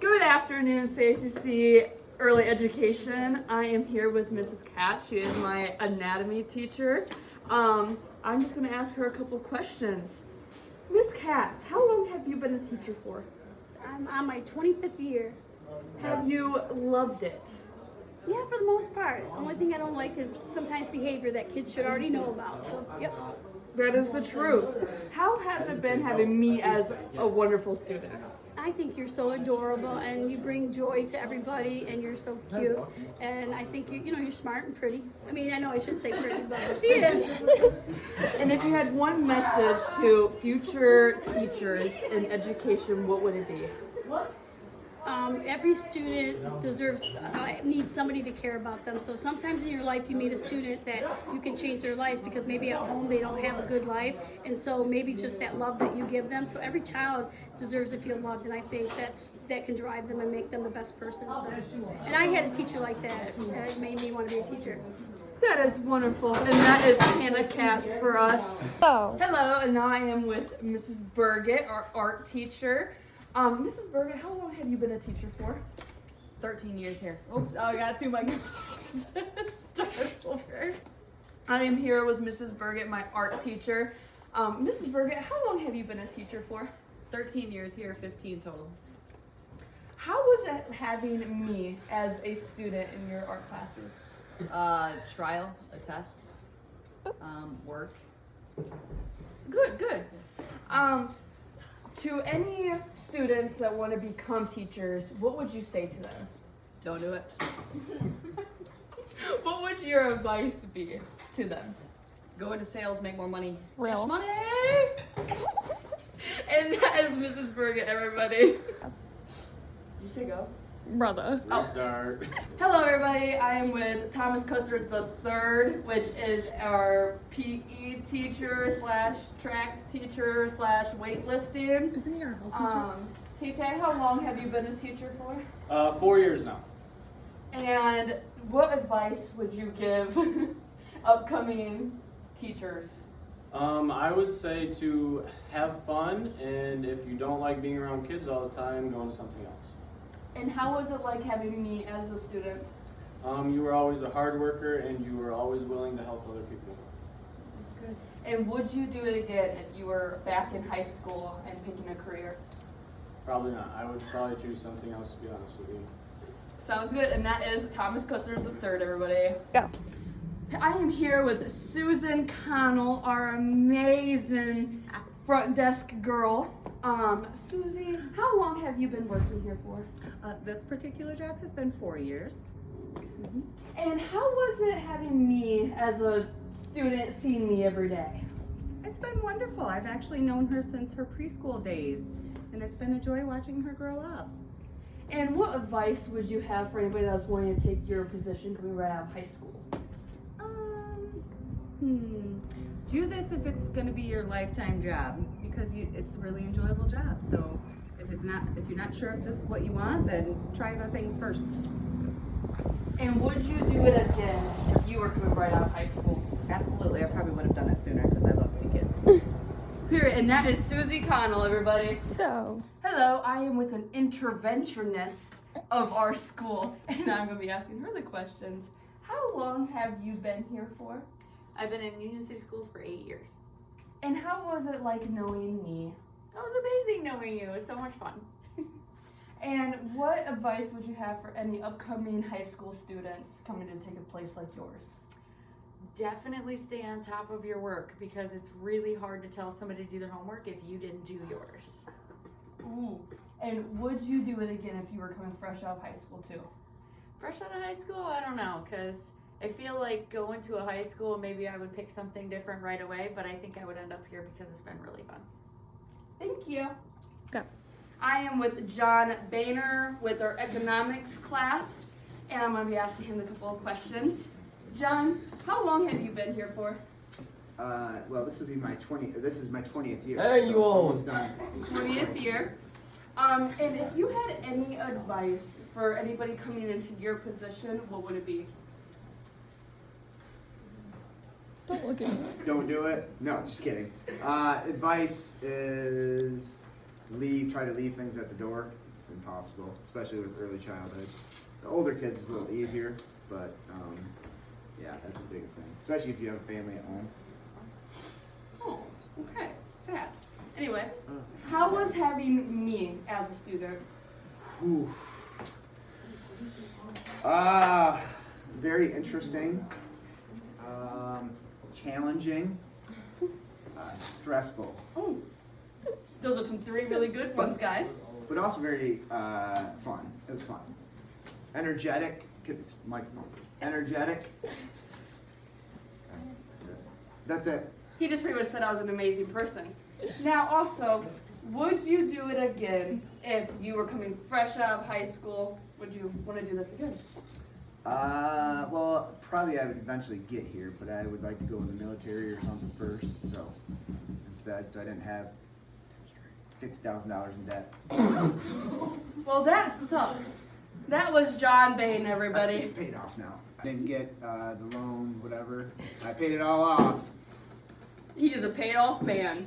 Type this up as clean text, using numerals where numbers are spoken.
Good afternoon, CACC Early Education. I am here with Mrs. Katz. She is my anatomy teacher. I'm just going to ask her a couple questions. Miss Katz, how long have you been a teacher for? I'm on my 25th year. Have you loved it? Yeah, for the most part. The only thing I don't like is sometimes behavior that kids should already know about. So, yep. That is the truth. How has it been having me as a wonderful student? I think you're so adorable and you bring joy to everybody and you're so cute. And I think you're smart and pretty. I mean, I know I shouldn't say pretty, but she is. And if you had one message to future teachers in education, what would it be? Every student needs somebody to care about them. So sometimes in your life you meet a student that you can change their life because maybe at home they don't have a good life, and so maybe just that love that you give them. So every child deserves to feel loved, and I think that can drive them and make them the best person. So, and I had a teacher like that. That made me want to be a teacher. That is wonderful, and that is Hannah Katz for us. Hello. Hello, and now I am with Mrs. Burgett, our art teacher. Mrs. Burgett, how long have you been a teacher for? 13 years here. Oops, I got two mic. Start over. I am here with Mrs. Burgett, my art teacher. Mrs. Burgett, how long have you been a teacher for? 13 years here, 15 total. How was it having me as a student in your art classes? Trial, a test, work. Good. To any students that want to become teachers, what would you say to them? Don't do it. What would your advice be to them? Go into sales, make more money. Real. Cash money! And that is Mrs. Burgett, everybody. Did you say go? Brother. Restart. Hello, everybody. I am with Thomas Custard III, which is our PE teacher slash track teacher slash weightlifting. Isn't he our health teacher? TK, how long have you been a teacher for? 4 years now. And what advice would you give upcoming teachers? I would say to have fun, and if you don't like being around kids all the time, go into something else. And how was it like having me as a student? You were always a hard worker, and you were always willing to help other people. That's good. And would you do it again if you were back in high school and picking a career? Probably not. I would probably choose something else, to be honest with you. Sounds good. And that is Thomas Custard III, everybody. Go. I am here with Susan Connell, our amazing front desk girl. Susie, how long have you been working here for? This particular job has been 4 years. And how was it having me as a student seeing me every day? It's been wonderful. I've actually known her since her preschool days, and it's been a joy watching her grow up. And what advice would you have for anybody that was wanting to take your position coming right out of high school? Do this if it's going to be your lifetime job, because it's a really enjoyable job. So if you're not sure if this is what you want, then try other things first. And would you do it again if you were coming right out of high school? Absolutely. I probably would have done it sooner because I love the kids. Period. And that is Susie Connell, everybody. Go. Hello, I am with an interventionist of our school, and I'm going to be asking her the questions. How long have you been here for? I've been in Union City Schools for 8 years. And how was it like knowing me? That was amazing knowing you. It was so much fun. And what advice would you have for any upcoming high school students coming to take a place like yours? Definitely stay on top of your work, because it's really hard to tell somebody to do their homework if you didn't do yours. Ooh. And would you do it again if you were coming fresh out of high school too? Fresh out of high school, I don't know, because I feel like going to a high school, maybe I would pick something different right away, but I think I would end up here because it's been really fun. Thank you. Go. I am with John Boehner with our economics class, and I'm going to be asking him a couple of questions. John, how long have you been here for? Well, this is my 20th year. There so you go. almost done. 20th year. And if you had any advice for anybody coming into your position, what would it be? Don't look at me. Don't do it. No, just kidding. Advice is try to leave things at the door. it's impossible, especially with early childhood. The older kids is a little easier, but yeah, that's the biggest thing, especially if you have a family at home. Oh, okay. Sad. Anyway, how was having me as a student? Whew. Very interesting, challenging, stressful, Oh, those are some three really good ones, guys. but also very fun. It was fun. Energetic. It's microphone. Energetic. That's it. He just pretty much said I was an amazing person. Now, also, would you do it again if you were coming fresh out of high school? Would you want to do this again? Well, probably I would eventually get here, but I would like to go in the military or something first. So instead, so I didn't have $50,000 in debt. Well, that sucks. That was John Bain, It's everybody. paid off now. I didn't get the loan, whatever. I paid it all off. He is a paid off man.